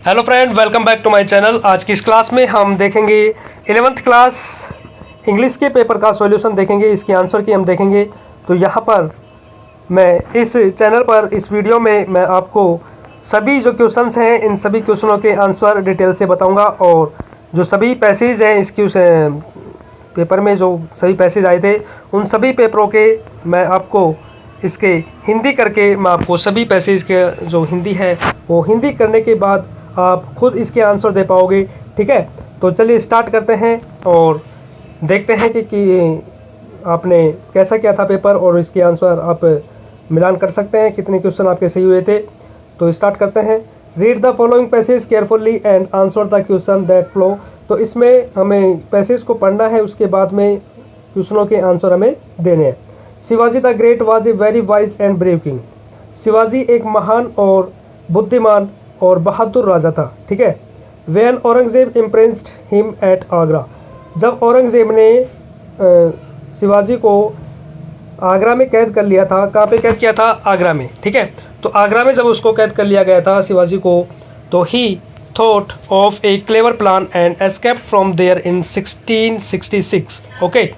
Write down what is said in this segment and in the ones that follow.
Hello friend, welcome back to my channel. आज की इस क्लास में हम देखेंगे 11th क्लास इंग्लिश के पेपर का सॉल्यूशन देखेंगे, इसके आंसर की हम देखेंगे। तो यहाँ पर मैं इस चैनल पर इस वीडियो में मैं आपको सभी जो क्वेश्चंस हैं इन सभी क्वेश्चनों के आंसर डिटेल से बताऊंगा, और जो सभी पैसेज हैं इस पेपर में जो सभी पैसेज आए थे उन सभी पेपरों के मैं आपको इसके हिंदी करके मैं आपको सभी पैसेज के जो हिंदी है वो हिंदी करने के बाद आप खुद इसके आंसर दे पाओगे। ठीक है, तो चलिए स्टार्ट करते हैं और देखते हैं कि आपने कैसा किया था पेपर और इसके आंसर आप मिलान कर सकते हैं, कितने क्वेश्चन आपके सही हुए थे। तो स्टार्ट करते हैं। Read the following passage carefully and answer the question that flow. तो इसमें हमें पैसेज को पढ़ना है, उसके बाद में क्वेश्चनों के आंसर हमें देने हैं। Shivaji the great was a very wise and brave king. Shivaji एक महान और बुद्धिमान और बहादुर राजा था। ठीक है। When Aurangzeb impressed him at Agra. जब औरंगजेब ने शिवाजी को आगरा में कैद कर लिया था। कहाँ पे कैद किया था? आगरा में। ठीक है, तो आगरा में जब उसको कैद कर लिया गया था शिवाजी को, तो he thought of a clever plan and escaped from there in 1666। Okay,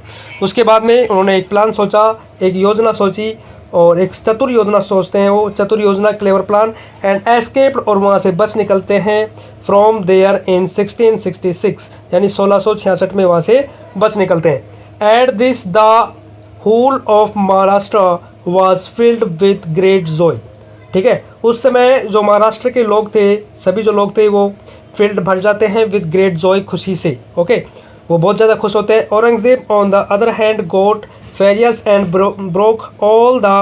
उसके बाद में उन्होंने एक प्लान सोचा, एक योजना सोची, और एक चतुर योजना सोचते हैं वो चतुर योजना, क्लेवर प्लान, एंड एस्केप्ड, और वहाँ से बच निकलते हैं फ्रॉम देयर इन 1666, यानी 1666 में वहाँ से बच निकलते हैं। At this the whole of Maharashtra was filled with great joy. ठीक है, उस समय जो महाराष्ट्र के लोग थे, सभी जो लोग थे वो फील्ड भर जाते हैं विद ग्रेट जॉय, खुशी से। ओके, वो बहुत ज़्यादा खुश होते हैं। Aurangzeb on the other hand got furious and broke all the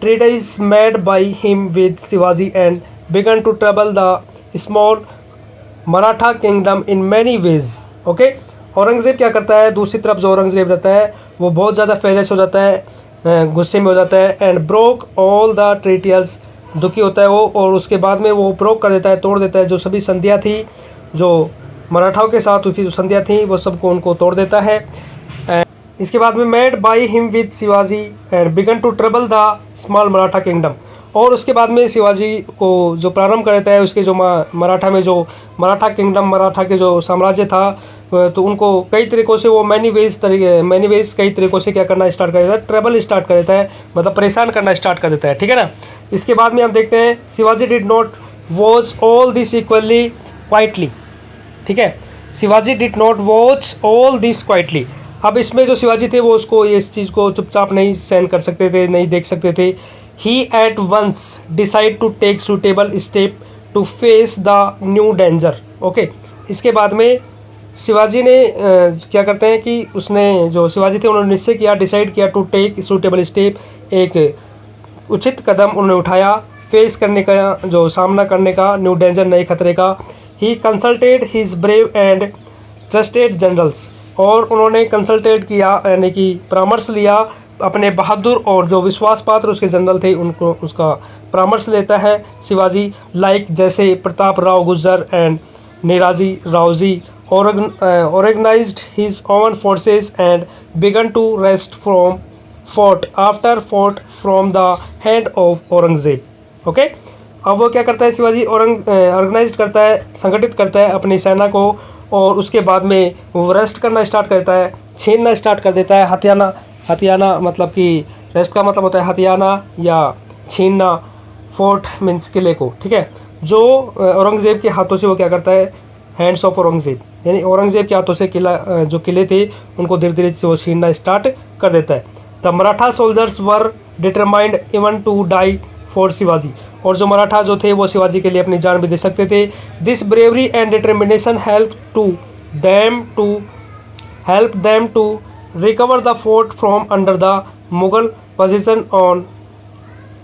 treaties made by him with Shivaji and began to trouble the small Maratha kingdom in many ways. Okay? Aurangzeb क्या करता है? दूसरी तरफ जो औरंगज़ेब रहता है वो बहुत ज़्यादा फेरियस हो जाता है, गुस्से में हो जाता है। एंड ब्रोक ऑल द ट्रीटियस, दुखी होता है वो, और उसके बाद में वो ब्रोक कर देता है, तोड़ देता है जो सभी संधियाँ थी, जो मराठाओं के साथ उसकी जो संधियाँ थी वो सबको उनको तोड़ देता है। इसके बाद में made by him with Shivaji and began to trouble the small Maratha kingdom. और उसके बाद में शिवाजी को जो प्रारंभ कर देता है उसके जो मराठा में जो मराठा किंगडम, मराठा के जो साम्राज्य था, तो उनको कई तरीक़ों से वो मैनी वेज कई तरीक़ों से क्या करना स्टार्ट कर देता है, ट्रबल स्टार्ट कर देता है, मतलब परेशान करना स्टार्ट कर देता है। ठीक है ना। इसके बाद में हम देखते हैं Shivaji did not watch all this equally quietly. ठीक है, Shivaji did not watch all this quietly. अब इसमें जो शिवाजी थे वो उसको इस चीज़ को चुपचाप नहीं सहन कर सकते थे, नहीं देख सकते थे। He at once decide to take suitable step to face the new danger. Okay, इसके बाद में शिवाजी ने क्या करते हैं कि उसने जो शिवाजी थे उन्होंने निश्चय किया, डिसाइड किया टू टेक सूटेबल स्टेप, एक उचित कदम उन्होंने उठाया फेस करने का, जो सामना करने का, न्यू डेंजर, नए खतरे का। He consulted his brave and trusted generals, और उन्होंने कंसल्टेट किया यानी कि परामर्श लिया अपने बहादुर और जो विश्वास पात्र उसके जनरल थे, उनको उसका परामर्श लेता है शिवाजी, लाइक जैसे Pratap Rao Gurjar and Neraji Raoji. Organized his own forces and began to wrest from fort after fort from the hand of Aurangzeb. Okay, अब वो क्या करता है शिवाजी? ऑर्गेनाइज करता है, संगठित करता है अपनी सेना को, और उसके बाद में वो रेस्ट करना स्टार्ट करता है, छीनना स्टार्ट कर देता है। हथियाना मतलब कि रेस्ट का मतलब होता है हथियाना या छीनना, फोर्ट मीन्स किले को। ठीक है, जो औरंगज़ेब के हाथों से वो क्या करता है, हैंड्स ऑफ औरंगज़ेब, यानी औरंगज़ेब के हाथों से जो किले थे उनको धीरे धीरे से वो छीनना स्टार्ट कर देता है। The Maratha soldiers were determined even to die for Shivaji, और जो मराठा जो थे वो शिवाजी के लिए अपनी जान भी दे सकते थे। This bravery and determination help them to recover the fort from under the Mughal position on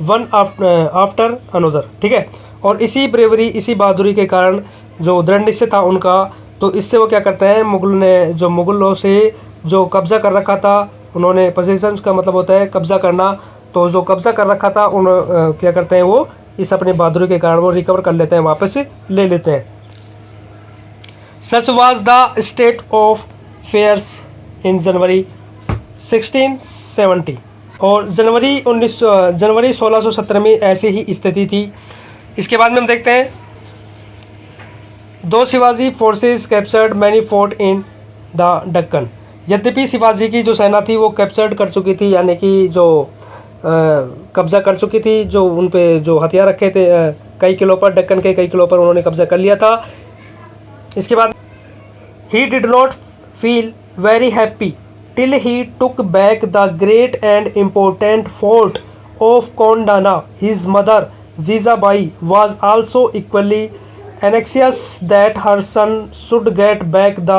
one after another. ठीक है, और इसी ब्रेवरी, इसी बहादुरी के कारण, जो दृढ़ निश्चय था उनका, तो इससे वो क्या करते हैं, मुगलों से जो कब्जा कर रखा था उन्होंने, पोजीशन का मतलब होता है कब्जा करना, तो जो कब्जा कर रखा था उन क्या करते हैं वो इस अपने बहादुरी के कारण वो रिकवर कर लेते हैं, वापस ले लेते हैं। Such was the state of affairs in January 1670, और जनवरी 1617 में ऐसी ही स्थिति थी। इसके बाद में हम देखते हैं दो Shivaji forces captured many fort in the Deccan. यद्यपि शिवाजी की जो सेना थी वो कैप्चर्ड कर चुकी थी, यानी कि जो कब्जा कर चुकी थी, जो उन पे जो हथियार रखे थे कई किलो पर, दक्कन के कई किलो पर उन्होंने कब्जा कर लिया था। इसके बाद he did not feel very happy till he took back the great and important fort of Kondana. His mother Jijabai was also equally anxious that her son should get back the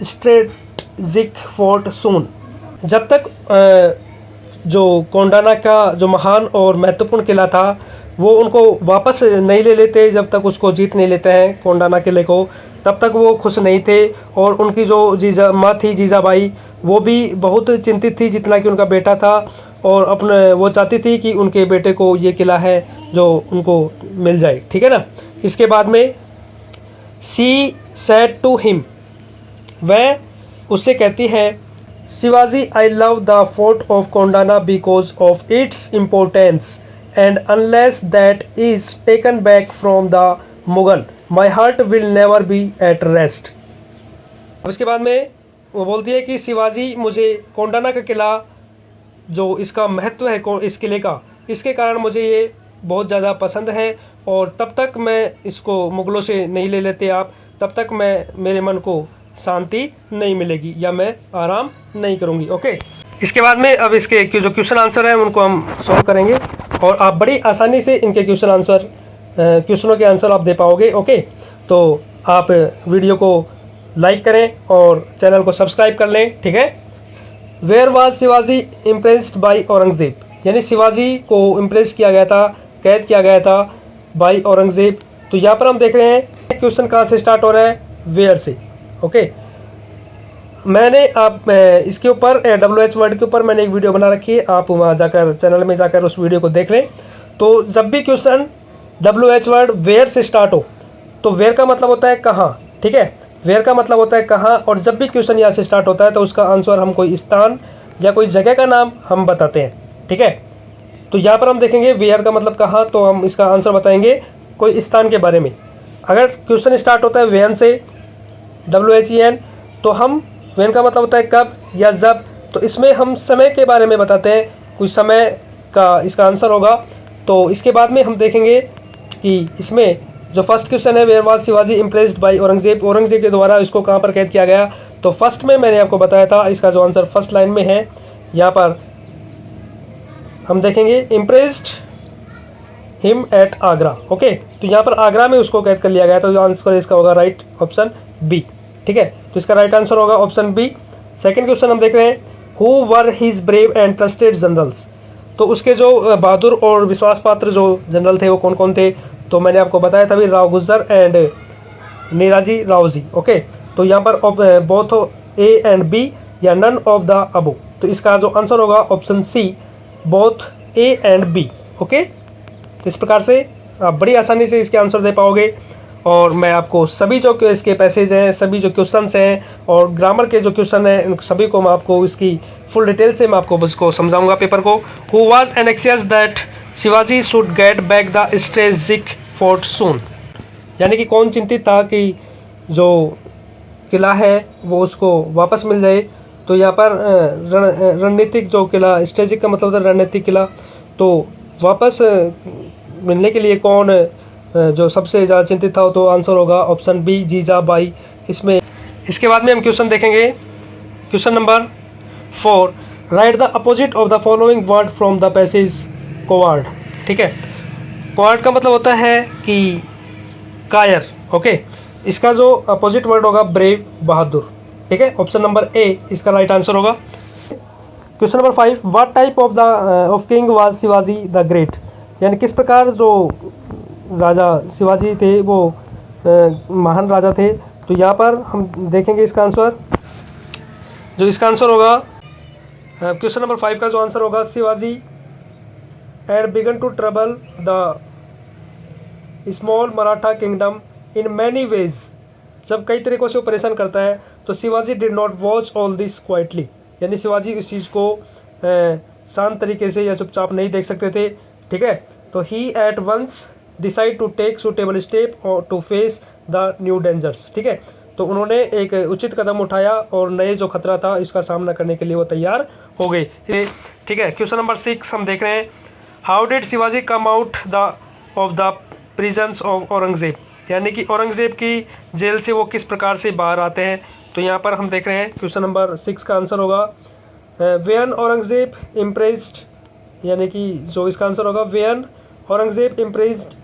strategic fort soon। जब तक जो कोंडाना का जो महान और महत्वपूर्ण किला था वो उनको वापस नहीं ले लेते, जब तक उसको जीत नहीं लेते हैं कोंडाना किले को, तब तक वो खुश नहीं थे। और उनकी जो जीजा माँ थी जीजाबाई, वो भी बहुत चिंतित थी जितना कि उनका बेटा था, और अपने वो चाहती थी कि उनके बेटे को ये किला है जो उनको मिल जाए, ठीक है ना। इसके बाद में सी सेड टू हिम, वह उससे कहती है Shivaji I love the fort of Kondana because of its importance and unless that is taken back from the Mughal my heart will never be at rest. अब इसके बाद में वो बोलती है कि शिवाजी, मुझे कोंडाना का किला जो इसका महत्व है इस किले का, इसके कारण मुझे ये बहुत ज़्यादा पसंद है, और तब तक मैं इसको मुग़लों से नहीं ले लेते आप, तब तक मेरे मन को शांति नहीं मिलेगी या मैं आराम नहीं करूँगी। ओके, इसके बाद में अब इसके जो क्वेश्चन आंसर हैं उनको हम सॉल्व करेंगे, और आप बड़ी आसानी से इनके क्वेश्चनों के आंसर आप दे पाओगे। ओके, तो आप वीडियो को लाइक करें और चैनल को सब्सक्राइब कर लें, ठीक है। Where was Shivaji impressed by Aurangzeb, यानी शिवाजी को इम्प्रेस किया गया था, कैद किया गया था बाई औरंगज़ेब। तो यहाँ पर हम देख रहे हैं क्वेश्चन कहाँ से स्टार्ट हो रहा है, वेयर से। ओके, मैंने आप इसके ऊपर WH वर्ड के ऊपर मैंने एक वीडियो बना रखी है, आप वहाँ जाकर चैनल में जाकर उस वीडियो को देख लें। तो जब भी क्वेश्चन WH वर्ड वेयर से स्टार्ट हो तो वेयर का मतलब होता है कहाँ, ठीक है, वेयर का मतलब होता है कहाँ, और जब भी क्वेश्चन यहाँ से स्टार्ट होता है तो उसका आंसर हम कोई स्थान या कोई जगह का नाम हम बताते हैं, ठीक है। तो यहाँ पर हम देखेंगे वेयर का मतलब कहाँ, तो हम इसका आंसर बताएंगे कोई स्थान के बारे में। अगर क्वेश्चन स्टार्ट होता है वेन से, WHEN, तो हम वेन का मतलब होता है कब या जब, तो इसमें हम समय के बारे में बताते हैं, कोई समय का इसका आंसर होगा। तो इसके बाद में हम देखेंगे कि इसमें जो फर्स्ट क्वेश्चन है, where was Shivaji impressed by Aurangzeb, Aurangzeb के द्वारा इसको कहाँ पर कैद किया गया। तो फर्स्ट में मैंने आपको बताया था, इसका जो आंसर फर्स्ट लाइन में है, यहाँ पर हम देखेंगे impressed him at Agra. Okay, तो यहाँ पर आगरा में उसको कैद कर लिया गया, तो जो आंसर इसका होगा राइट ऑप्शन बी, ठीक है। तो इसका राइट आंसर होगा ऑप्शन बी। सेकंड क्वेश्चन हम देख रहे हैं, who were his brave and trusted generals, तो उसके जो बहादुर और विश्वास पात्र जो जनरल थे वो कौन कौन थे। तो मैंने आपको बताया था भी, राव गुज्जर एंड नीराजी राव जी। ओके, तो यहाँ पर बोथ ए एंड बी या नन ऑफ द अबो, तो इसका जो आंसर होगा option C, both A and B. Okay, तो इस प्रकार से आप बड़ी आसानी से इसके आंसर दे पाओगे, और मैं आपको सभी जो इसके पैसेज हैं, सभी जो क्वेश्चंस हैं और ग्रामर के जो क्वेश्चन हैं, उन सभी को मैं आपको इसकी फुल डिटेल से मैं आपको उसको समझाऊंगा पेपर को। Who was anxious that Shivaji should get back the strategic fort soon, यानी कि कौन चिंतित था कि जो किला है वो उसको वापस मिल जाए। तो यहाँ पर रणनीतिक जो किला, स्ट्रेटेजिक का मतलब होता है रणनीतिक किला, तो वापस मिलने के लिए कौन जो सबसे ज़्यादा चिंतित था, तो आंसर होगा ऑप्शन बी, जीजाबाई। इसमें इसके बाद में हम क्वेश्चन देखेंगे, question number 4, write the opposite of the following word from the passage coward, ठीक है। कोवार्ड का मतलब होता है कि कायर। ओके, इसका जो अपोजिट वर्ड होगा ब्रेव, बहादुर, ठीक है। ऑप्शन नंबर ए इसका राइट आंसर होगा। Question number 5, what type of king was Shivaji the great, यानी किस प्रकार जो राजा शिवाजी थे वो महान राजा थे। तो यहाँ पर हम देखेंगे इसका आंसर, जो इसका आंसर होगा क्वेश्चन नंबर 5 का जो आंसर होगा, Shivaji had begun to trouble the small Maratha kingdom in many ways, जब कई तरीक़ों से वो परेशान करता है। तो Shivaji did not watch all this quietly, यानी शिवाजी इस चीज़ को शांत तरीके से या चुपचाप नहीं देख सकते थे, ठीक है। तो he at once decide to take suitable step और to face the new dangers. ठीक है, तो उन्होंने एक उचित कदम उठाया और नए जो खतरा था इसका सामना करने के लिए वो तैयार हो गए। ठीक है, क्वेश्चन नंबर 6 हम देख रहे हैं, how did Shivaji come out of the prisons of Aurangzeb, यानी कि औरंगजेब की जेल से वो किस प्रकार से बाहर आते हैं। तो यहाँ पर हम देख रहे हैं क्वेश्चन नंबर 6 का आंसर होगा व्हेन औरंगजेब इम्प्रेस्ड, यानी कि जो इसका आंसर होगा when Aurangzeb impressed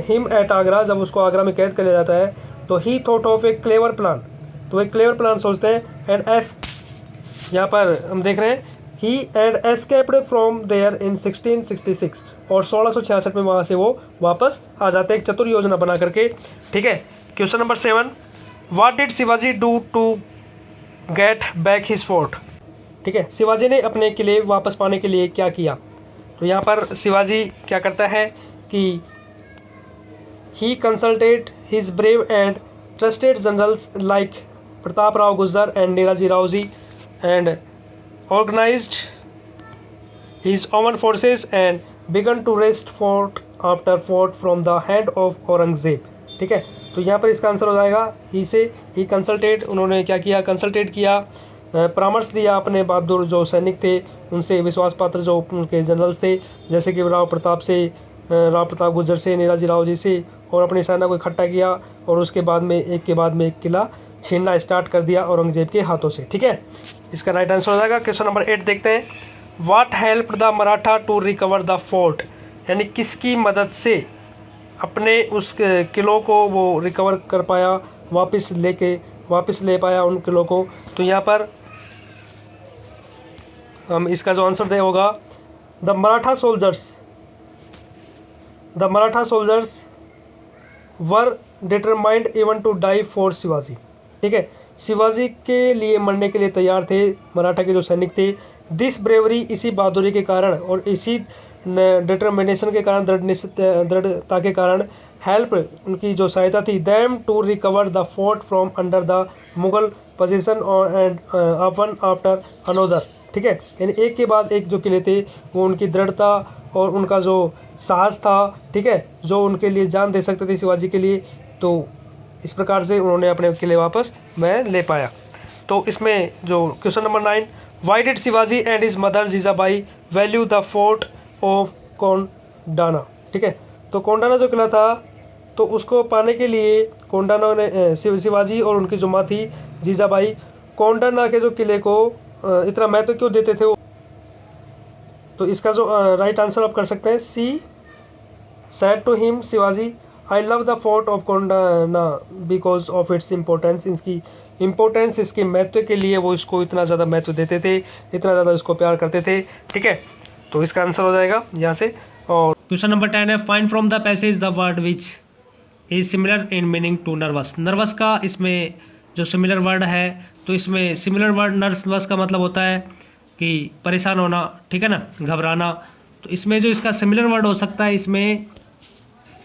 him at Agra, जब उसको आगरा में कैद कर लिया जाता है तो he thought of a clever plan, तो एक क्लेवर प्लान सोचते हैं। एंड एस, यहाँ पर हम देख रहे हैं he and escaped from there in 1666, और 1666 में वहाँ से वो वापस आ जाते हैं एक चतुर योजना बना करके। ठीक है, question number 7, what did Shivaji do to get back his fort. ठीक है, शिवाजी ने अपने किले वापस पाने के लिए क्या किया। तो यहाँ पर शिवाजी क्या करता है कि he consulted his brave and trusted generals like Pratap Rao Gurjar and Neraji Rao ji and organized his own forces and began to wrest fort after fort from the hand of Aurangzeb। ठीक है, तो यहाँ पर इसका आंसर हो जाएगा ही कंसल्टेड, उन्होंने क्या किया, कंसल्टेट किया, परामर्श दिया अपने बहादुर जो सैनिक थे उनसे, विश्वास पात्र जो उनके जनरल्स थे, जैसे कि राव प्रताप गुर्जर से, नेराजी राव जी से, और अपनी सेना को इकट्ठा किया और उसके बाद में एक के बाद में एक किला छीनना स्टार्ट कर दिया औरंगजेब के हाथों से। ठीक है, इसका राइट आंसर हो जाएगा। क्वेश्चन नंबर 8 देखते हैं, what help the Maratha to recover the fort, यानी किसकी मदद से अपने उस किलों को वो रिकवर कर पाया, वापस ले पाया उन किलों को। तो यहाँ पर हम इसका जो आंसर दे होगा the Maratha soldiers were determined even to die for Shivaji. ठीक है, शिवाजी के लिए मरने के लिए तैयार थे मराठा के जो सैनिक थे। दिस ब्रेवरी, इसी बहादुरी के कारण और इसी डिटर्मिनेशन के कारण, दृढ़ता के कारण, हेल्प, उनकी जो सहायता थी, them to recover the fort from under the Mughal position and one after another. ठीक है, यानी एक के बाद एक जो किले थे वो उनकी दृढ़ता और उनका जो साहस था, ठीक है, जो उनके लिए जान दे सकते थे शिवाजी के लिए, तो इस प्रकार से उन्होंने अपने किले वापस में ले पाया। तो इसमें जो question number 9, why did Shivaji and his mother Jijabai value the fort of Kondana. ठीक है, तो कोंडाना जो किला था तो उसको पाने के लिए कोंडाना ने शिवाजी और उनकी जो माँ थी जीजाबाई कोंडाना के जो किले को इतना महत्व क्यों देते थे। तो इसका जो राइट आंसर आप कर सकते हैं see, said to him Shivaji I love the fort of Kondana because of its importance, इसकी इम्पोर्टेंस, इसके महत्व के लिए वो इसको इतना ज़्यादा महत्व देते थे, इतना ज़्यादा इसको प्यार करते थे। ठीक है, तो इसका आंसर हो जाएगा यहाँ से। और क्वेश्चन नंबर 10 है, find from the passage the word which is similar in meaning to nervous. Nervous का इसमें जो सिमिलर वर्ड है, तो इसमें सिमिलर वर्ड नर्वस का मतलब होता है कि परेशान होना, ठीक है ना, घबराना। तो इसमें जो इसका सिमिलर वर्ड हो सकता है, इसमें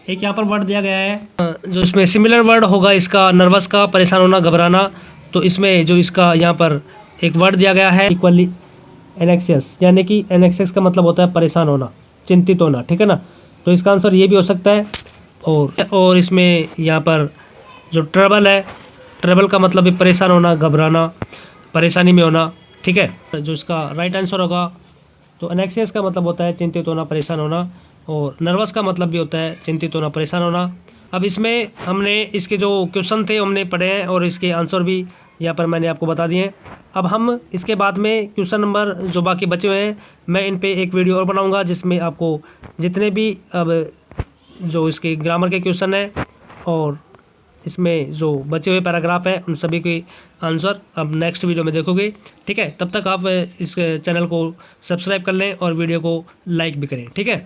एक यहाँ पर वर्ड दिया गया है जो इसमें सिमिलर वर्ड होगा इसका नर्वस का, परेशान होना, घबराना। तो इसमें जो इसका यहाँ पर एक वर्ड दिया गया है इक्वली एनेक्सियस, यानी कि एनेक्सियस का मतलब होता है परेशान होना, चिंतित होना, ठीक है ना। तो इसका आंसर ये भी हो सकता है। और इसमें यहाँ पर जो ट्रबल है, ट्रबल का मतलब भी परेशान होना, घबराना, परेशानी में होना, ठीक है। जो इसका राइट आंसर होगा तो एनेक्सियस का मतलब होता है चिंतित होना, परेशान होना, और नर्वस का मतलब भी होता है चिंतित होना, परेशान होना। अब इसमें हमने इसके जो क्वेश्चन थे हमने पढ़े हैं और इसके आंसर भी यहाँ पर मैंने आपको बता दिए हैं। अब हम इसके बाद में क्वेश्चन नंबर जो बाकी बचे हुए हैं मैं इन पे एक वीडियो और बनाऊंगा जिसमें आपको जितने भी अब जो इसके ग्रामर के क्वेश्चन हैं और इसमें जो बचे हुए पैराग्राफ हैं उन सभी के आंसर अब नेक्स्ट वीडियो में देखोगे, ठीक है। तब तक आप इस चैनल को सब्सक्राइब कर लें और वीडियो को लाइक भी करें, ठीक है।